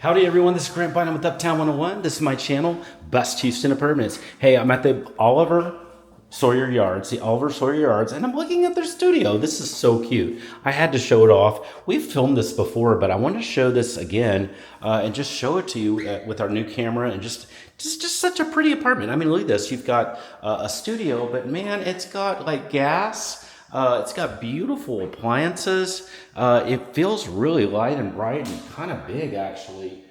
Howdy everyone, this is Grant Bynum with Uptown 101. This is my channel, Best Houston Apartments. Hey, I'm at the Oliver Sawyer Yards, and I'm looking at their studio. This is so cute. I had to show it off. We've filmed this before, but I want to show this again and just show it to you with our new camera and just such a pretty apartment. I mean, look at this. You've got a studio, but man, it's got like gas. It's got beautiful appliances. It feels really light and bright and kind of big, actually.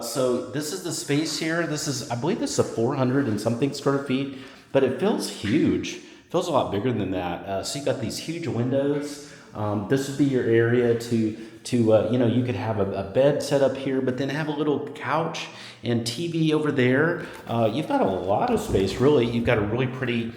So this is the space here. I believe this is a 400 and something square feet, but it feels huge. It feels a lot bigger than that. So you've got these huge windows. This would be your area to you could have a bed set up here, but then have a little couch and TV over there. You've got a lot of space, really. You've got a really pretty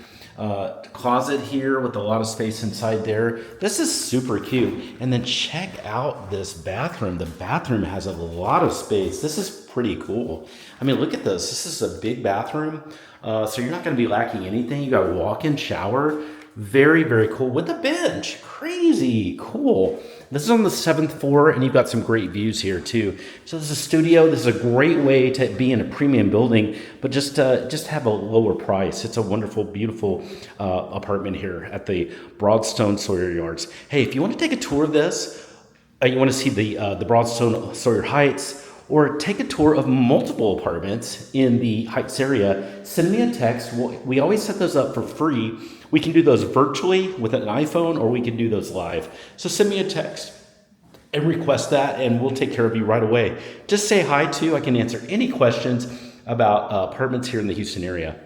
closet here with a lot of space inside there. This is super cute. And then check out this bathroom. The bathroom has a lot of space. This is pretty cool. I mean, look at this. This is a big bathroom. So you're not going to be lacking anything. You got a walk-in shower. Very, very cool with a bench. Crazy cool. This is on the 7th floor, and you've got some great views here too. So this is a studio. This is a great way to be in a premium building, but just have a lower price. It's a wonderful, beautiful apartment here at the Broadstone Sawyer Yards. Hey, if you want to take a tour of this, you want to see the Broadstone Sawyer Heights, or take a tour of multiple apartments in the Heights area, send me a text. We always set those up for free. We can do those virtually with an iPhone, or we can do those live. So send me a text and request that, and we'll take care of you right away. Just say hi too. I can answer any questions about apartments here in the Houston area.